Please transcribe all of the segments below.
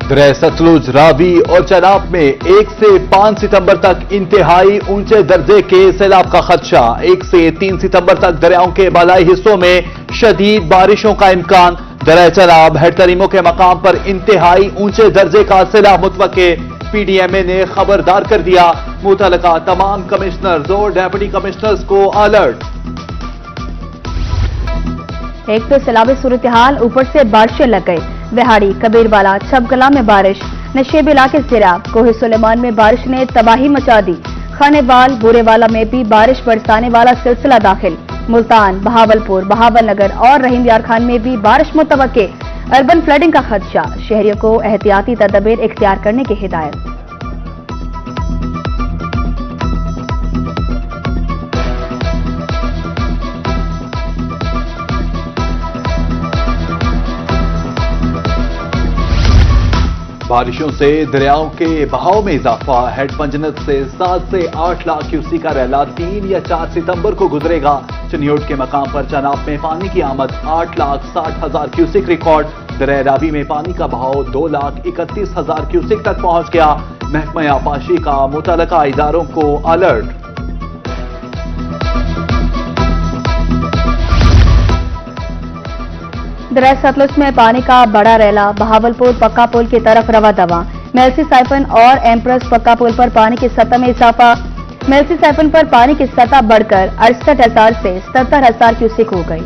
दरिया सतलुज, रावी और चनाब में 1 से 5 सितंबर तक इंतहाई ऊंचे दर्जे के सैलाब का खदशा। 1 से 3 सितंबर तक दरियाओं के बालाई हिस्सों में शदीद बारिशों का इम्कान। दरिया चनाब हेड तरीमों के मकाम पर इंतहाई ऊंचे दर्जे का सैलाब मुतवक्के। पीडीएमए ने खबरदार कर दिया मुतलका तमाम कमिश्नर्स और डेप्यूटी कमिश्नर्स को अलर्ट। एक तो सैलाबी सूरत हाल, ऊपर से बारिशें लग गई। विहाड़ी, कबीरवाला, छबगला में बारिश, नशेब इलाके सैलाब, कोहे सुलेमान में बारिश ने तबाही मचा दी। खानेवाल, बूरेवाला में भी बारिश बरसाने वाला सिलसिला दाखिल। मुल्तान, बहावलपुर, बहावल नगर और रहीम यार खान में भी बारिश मुतवक्के। अर्बन फ्लडिंग का खदशा, शहरियों को एहतियाती तदबीर इख्तियार करने की हिदायत। बारिशों से दरियाओं के बहाव में इजाफा। हेड पंजनत से 7 से 8 लाख क्यूसी का रैला 3 या 4 सितंबर को गुजरेगा। चनियोट के मकाम पर चनाब में पानी की आमद 8,60,000 क्यूसिक रिकॉर्ड। दरिया रावी में पानी का बहाव 2,31,000 क्यूसिक तक पहुंच गया। महकमा आपाशी का मुतलका इदारों को अलर्ट। दरिया सतलुज में पानी का बड़ा रैला बहावलपुर पक्का पुल की तरफ रवा दवा। मेलसी साइफन और एम्प्रेस पक्का पुल पर पानी की सतह में इजाफा। मेलसी साइफन पर पानी की सतह बढ़कर 68,000 से 77,000 क्यूसिक हो गई।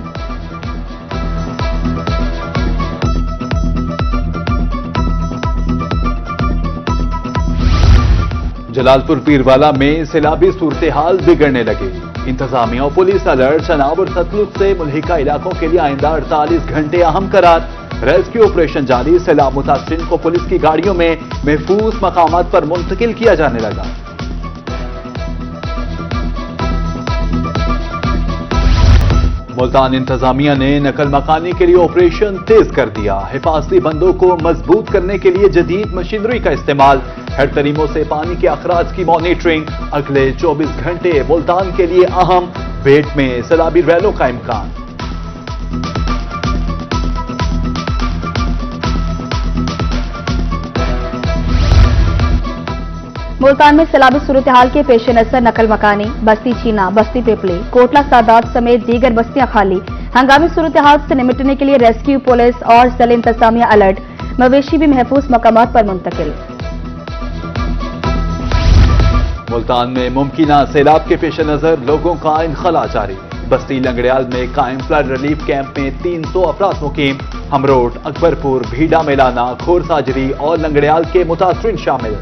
जलालपुर पीरवाला में सैलाबी सूरत हाल बिगड़ने लगी। इंतजामिया और पुलिस अलर्ट। चनाब और सतलुज से मुल्हिका इलाकों के लिए आइंदा 48 घंटे अहम करार। रेस्क्यू ऑपरेशन जारी। सैलाब मुतासरीन को पुलिस की गाड़ियों में महफूज मकामात पर मुंतकिल किया जाने लगा। मुल्तान इंतजामिया ने नकल मकानी के लिए ऑपरेशन तेज कर दिया। हिफाजती बंदों को मजबूत करने के लिए जदीद मशीनरी का इस्तेमाल। हेड तरीमों से पानी के अखराज की मॉनिटरिंग। अगले 24 घंटे मुल्तान के लिए अहम। बेट में सैलाबी रैलों का इम्कान। मुल्तान में सैलाबी सूरत हाल के पेश नजर नकल मकानी, बस्ती चीना, बस्ती पिपली, कोटला सादात समेत दीगर बस्तियां खाली। हंगामी सूरत हाल से निपटने के लिए रेस्क्यू, पुलिस और जिला इंतजामिया अलर्ट। मवेशी भी महफूज मकामात पर मुंतकिल। मुल्तान में मुमकिना सैलाब के पेश नजर लोगों का इनखला जारी। बस्ती लंगड़ियाल में कायम फ्लड रिलीफ कैंप में 300 अफराद मुकीम। हमरोड, अकबरपुर, भीड़ा मेलाना, खोर साजरी और लंगड़ियाल के मुतासरीन शामिल।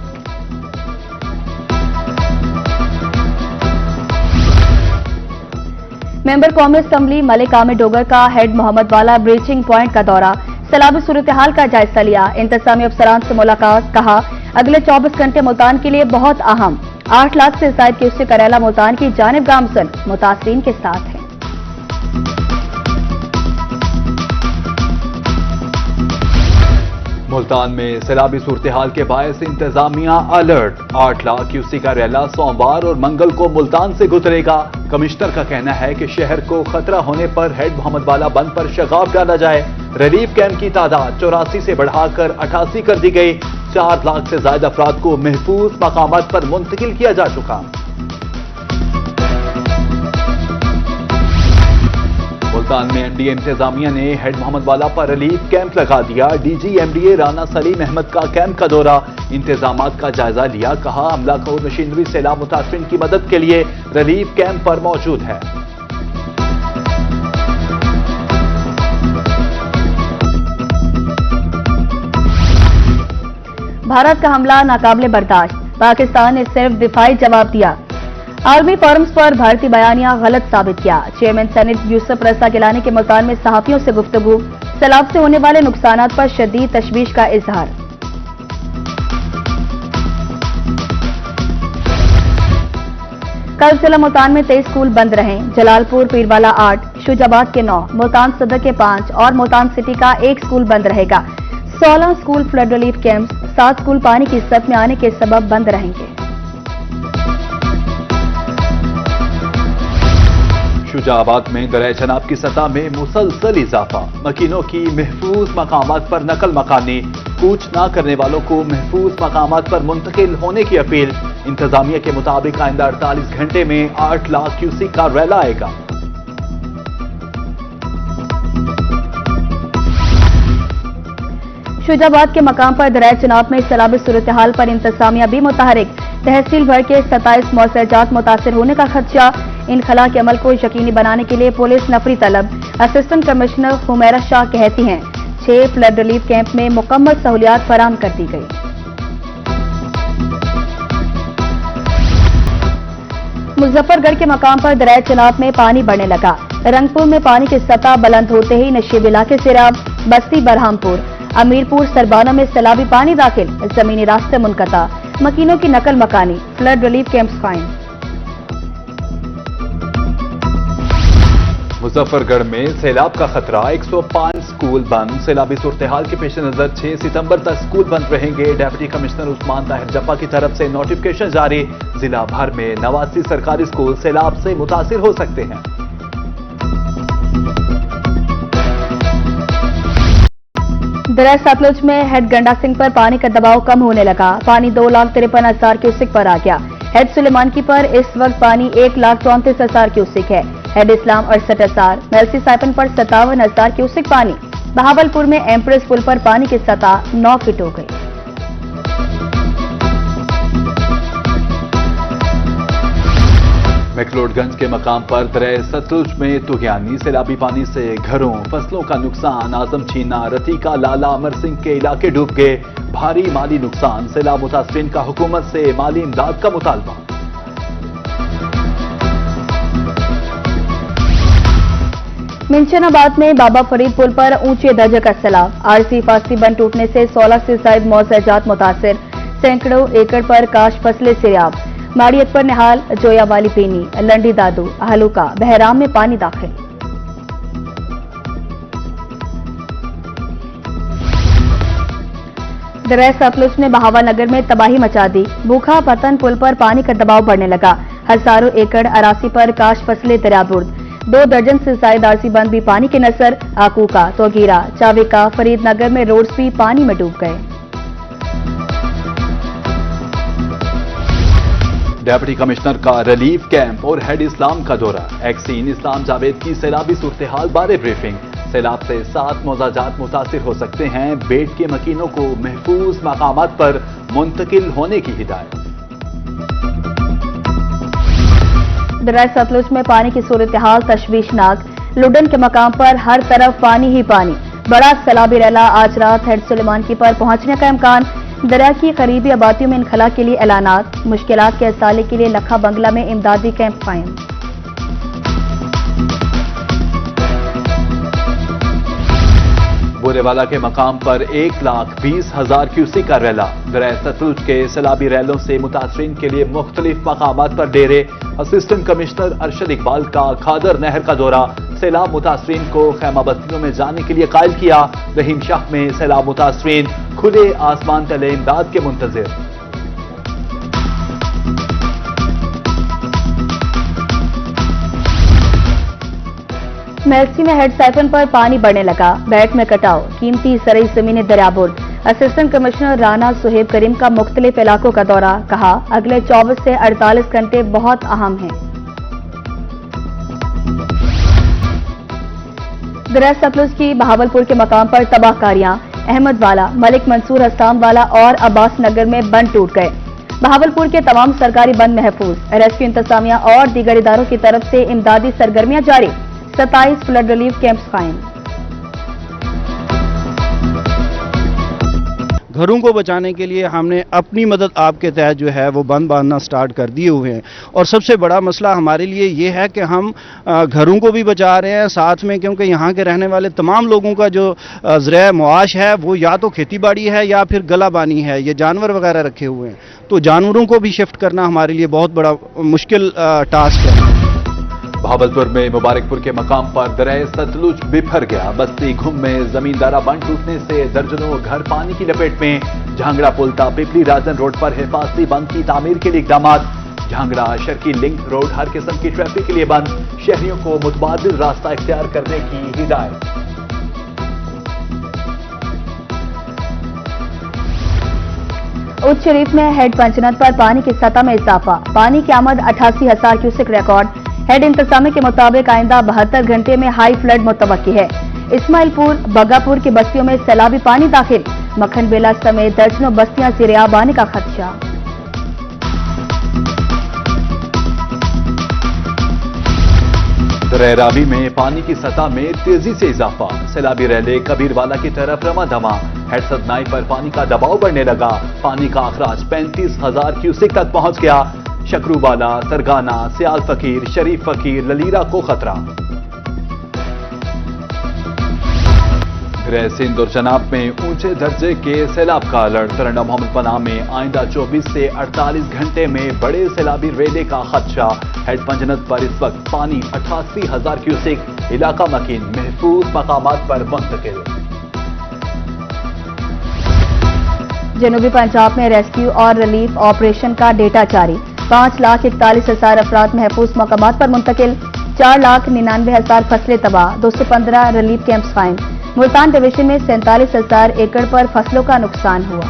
मेंबर कौमी असम्बली मलिक आमिर डोगर का हेड मोहम्मद वाला ब्रीचिंग पॉइंट का दौरा। सैलाबी सूरत हाल का जायजा लिया। इंतजामी अफसरान से मुलाकात। कहा अगले 24 घंटे मुल्तान के लिए बहुत अहम। 8 लाख से ज्यादा क्यूसिक करेला मुल्तान की जानिब गामजन मुतासरीन के साथ है। मुल्तान में सैलाबी सूरत हाल के बायस इंतजामिया अलर्ट। 8 लाख क्यूसी का रैला सोमवार और मंगल को मुल्तान से गुजरेगा। कमिश्नर का कहना है कि शहर को खतरा होने पर हेड मोहम्मद वाला बंद पर शगाफ डाला जाए। रिलीफ कैंप की तादाद 84 से बढ़ाकर 88 कर दी गई। 4 लाख से ज्यादा अफराद को महफूज मकामात पर मुंतकिल किया जा चुका। मुल्तान में एमडीए इंतजामिया ने हेड मोहम्मद वाला पर रिलीफ कैंप लगा दिया। डीजी एमडीए राना सलीम अहमद का कैंप का दौरा। इंतजामात का जायजा लिया। कहा हमला और मशीनरी सैलाब मुतासरीन की मदद के लिए रिलीफ कैंप पर मौजूद है। भारत का हमला नाकाबिले बर्दाश्त। पाकिस्तान ने सिर्फ दिफाई जवाब दिया। आर्मी फॉरम्स पर भारतीय बयानिया गलत साबित किया। चेयरमैन सेनेट यूसुफ रजा गिलानी के मुल्तान में सहाफियों से गुफ्तगू। सैलाब से होने वाले नुकसानात पर शदीद तशवीश का इजहार। कल जिला मुल्तान में 23 स्कूल बंद रहे। जलालपुर पीरवाला 8, शुजाबाद के 9, मुल्तान सदर के 5 और मुल्तान सिटी का 1 स्कूल बंद रहेगा। 16 school flood relief camps, 7 school पानी की सतह में आने के सबब बंद रहेंगे। शुजाबाद में दरिया चनाब की सतह में मुसलसल इजाफा। मकीनों की महफूज मकामात पर नकल मकानी। کوچ نہ کرنے والوں کو محفوظ مقامات پر منتقل ہونے کی اپیل۔ انتظامیہ کے مطابق آئندہ 48 گھنٹے میں 8 لاکھ کیوسیک کا ریلا آئے گا۔ شوج آباد کے مقام پر دریائے چناب میں سیلابی صورتحال پر انتظامیہ بھی متحرک۔ تحصیل بھر کے 27 موثر جات متاثر ہونے کا خدشہ۔ انخلا کے عمل کو یقینی بنانے کے لیے پولیس نفری طلب۔ اسسٹنٹ کمشنر حمیرہ شاہ کہتی ہیں 6 فلڈ ریلیف کیمپ میں مکمل سہولیات فراہم کر دی گئی۔ مظفر گڑھ کے مقام پر دریائے چناب میں پانی بڑھنے لگا۔ رنگپور میں پانی کی سطح بلند ہوتے ہی نشیب علاقے سیراب، بستی برہم پور، امیرپور سربانہ میں سیلابی پانی داخل، زمینی راستے منقطع، مکینوں کی نقل مکانی، فلڈ ریلیف کیمپس قائم۔ مظفر گڑھ میں سیلاب کا خطرہ، 105 سکول بند۔ سیلابی صورتحال کے پیش نظر 6 ستمبر تک سکول بند رہیں گے۔ ڈپٹی کمشنر عثمان طاہر جپا کی طرف سے نوٹیفکیشن جاری۔ ضلع بھر میں 89 سرکاری سکول سیلاب سے متاثر ہو سکتے ہیں۔ دریائے ستلج میں ہیڈ گنڈا سنگھ پر پانی کا دباؤ کم ہونے لگا۔ پانی 2,53,000 کیوسک پر آ گیا۔ ہیڈ سلیمان کی پر اس وقت پانی 1,34,000 کیوسک ہے۔ ہیڈ اسلام 68,000، میلسی سائپن پر 57,000 کیوسک پانی۔ بہاولپور میں ایمپریس پل پر پانی کی سطح 9 فٹ ہو گئی۔ میکلوڈ گنج کے مقام پر دریائے ستلج میں طغیانی، سیلابی پانی سے گھروں فصلوں کا نقصان۔ اعظم چھینا، رتیکا، لالا امر سنگھ کے علاقے ڈوب گئے۔ بھاری مالی نقصان، سیلاب متاثرین کا حکومت سے مالی امداد کا مطالبہ۔ منشن آباد میں بابا فرید پل پر اونچے درجے کا سیلاب۔ عارضی فاصلی بند ٹوٹنے سے 16 سے زائد موثر جات متاثر، سینکڑوں ایکڑ پر کاشت فصلیں سیراب۔ ماڑی اکبر نہال، جویا والی پینی، لنڈی دادو، ہلوکا، بہرام میں پانی داخل۔ دریائے ستلج نے بہاوا نگر میں تباہی مچا دی۔ بوکھا پتن پل پر پانی کا دباؤ بڑھنے لگا۔ ہزاروں ایکڑ اراضی پر کاشت فصلیں دریابرد۔ 2 درجن سے زائد عارضی بند بھی پانی کے نظر۔ آکوکا، توگیرا، چاویکا، فرید نگر میں روڈز بھی پانی میں ڈوب گئے۔ ڈپٹی کمشنر کا ریلیف کیمپ اور ہیڈ اسلام کا دورہ۔ ایکسین اسلام جاوید کی سیلابی صورتحال بارے بریفنگ۔ سیلاب سے 7 موضع جات متاثر ہو سکتے ہیں، بیٹ کے مکینوں کو محفوظ مقامات پر منتقل ہونے کی ہدایت۔ دریائے ستلج میں پانی کی صورتحال تشویشناک۔ لڈن کے مقام پر ہر طرف پانی ہی پانی۔ بڑا سیلابی ریلا آج رات ہیڈ سلیمان کی پر پہنچنے کا امکان۔ دریا کی قریبی آبادیوں میں انخلا کے لیے اعلانات۔ مشکلات کے ازالے کے لیے لکھا بنگلہ میں امدادی کیمپ قائم۔ بورے والا کے مقام پر 1,20,000 کیوسک کا ریلا۔ دریائے ستلج کے سیلابی ریلوں سے متاثرین کے لیے مختلف مقامات پر ڈیرے۔ اسسٹنٹ کمشنر ارشد اقبال کا کھادر نہر کا دورہ۔ سیلاب متاثرین کو خیمہ بستیوں میں جانے کے لیے قائل کیا۔ رحیم شاہ میں سیلاب متاثرین کھلے آسمان تلے امداد کے منتظر۔ میلسی میں ہیڈ سائفن پر پانی بڑھنے لگا۔ بیٹ میں کٹاؤ، قیمتی زرعی زمینیں دریابرد۔ اسسٹنٹ کمشنر رانا سہیب کریم کا مختلف علاقوں کا دورہ، کہا اگلے 24 سے 48 گھنٹے بہت اہم ہیں۔ دریائے ستلج کی بہاولپور کے مقام پر تباہ کاریاں۔ احمد والا، ملک منصور حسام والا اور عباس نگر میں بند ٹوٹ گئے۔ بہاولپور کے تمام سرکاری بند محفوظ۔ ریسکیو انتظامیہ اور دیگر اداروں کی طرف سے امدادی سرگرمیاں جاری۔ 27 فلڈ ریلیف کیمپس قائم۔ گھروں کو بچانے کے لیے ہم نے اپنی مدد آپ کے تحت جو ہے وہ بند باندھنا سٹارٹ کر دیے ہوئے ہیں، اور سب سے بڑا مسئلہ ہمارے لیے یہ ہے کہ ہم گھروں کو بھی بچا رہے ہیں ساتھ میں، کیونکہ یہاں کے رہنے والے تمام لوگوں کا جو ذریعہ معاش ہے وہ یا تو کھیتی باڑی ہے یا پھر گلہ بانی ہے، یہ جانور وغیرہ رکھے ہوئے ہیں، تو جانوروں کو بھی شفٹ کرنا ہمارے لیے بہت بڑا مشکل ٹاسک ہے۔ بہاولپور میں مبارکپور کے مقام پر دریائے ستلج بپھر گیا۔ بستی گھم میں زمیندارہ بند ٹوٹنے سے درجنوں گھر پانی کی لپیٹ میں۔ جھانگڑا پل تا پپلی راجن روڈ پر حفاظتی بند کی تعمیر کے لیے اقدامات۔ جھانگڑا شرکی لنک روڈ ہر قسم کی ٹریفک کے لیے بند، شہریوں کو متبادل راستہ اختیار کرنے کی ہدایت۔ उच्च शरीफ में हेड पंचनद पर पानी की सतह में इजाफा, पानी की आमद 88,000 क्यूसेक रिकॉर्ड। हेड इंतजामिया के मुताबिक आइंदा 72 घंटे में हाई फ्लड मुतवक्की है। इस्माइलपुर बग्गापुर की बस्तियों में सैलाबी पानी दाखिल, मक्खन बेला समेत दर्जनों बस्तियां ज़ेर-ए-आब आने का खदशा। दरिया रावी में पानी की सतह में तेजी से इजाफा, सैलाबी रैले कबीरवाला की तरफ रवा दवा। हेड सदनाई पर पानी का दबाव बढ़ने लगा, पानी का अखराज 35,000 क्यूसेक तक पहुंच गया। शकरूवाला, सरगाना, सियाल फकीर, शरीफ फकीर, ललीरा को खतरा। गृह सिंध और चनाब में ऊंचे दर्जे के सैलाब का अलर्ट। तरन्नुम मोहम्मद पनाह में आइंदा 24 से 48 घंटे में बड़े सैलाबी रेले का खदशा। हेड पंजनद पर इस वक्त पानी 88,000 क्यूसेक, इलाका मकीन महफूज मकामात पर मुंतकिल। जनूबी पंजाब में रेस्क्यू और रिलीफ ऑपरेशन का डेटा जारी, 5,41,000 अफराद महफूज मकामात पर मुंतकिल, 4,99,000 फसलें तबाह, 215 रिलीफ कैंप्स कायम। मुल्तान डिवीजन में 47,000 एकड़ पर फसलों का नुकसान हुआ।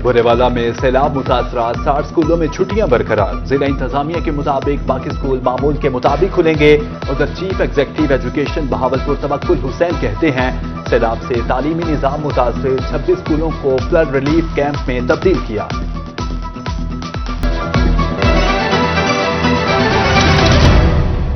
बुरेवाला में सैलाब मुतासरा, 60 स्कूलों में छुट्टियां बरकरार। जिला इंतजामिया के मुताबिक बाकी स्कूल मामूल के मुताबिक खुलेंगे। उधर chief executive education Bahawalpur Tawakkul Hussain कहते हैं सैलाब से तालीमी निजाम मुतासर, 26 स्कूलों को फ्लड रिलीफ कैंप में तब्दील किया।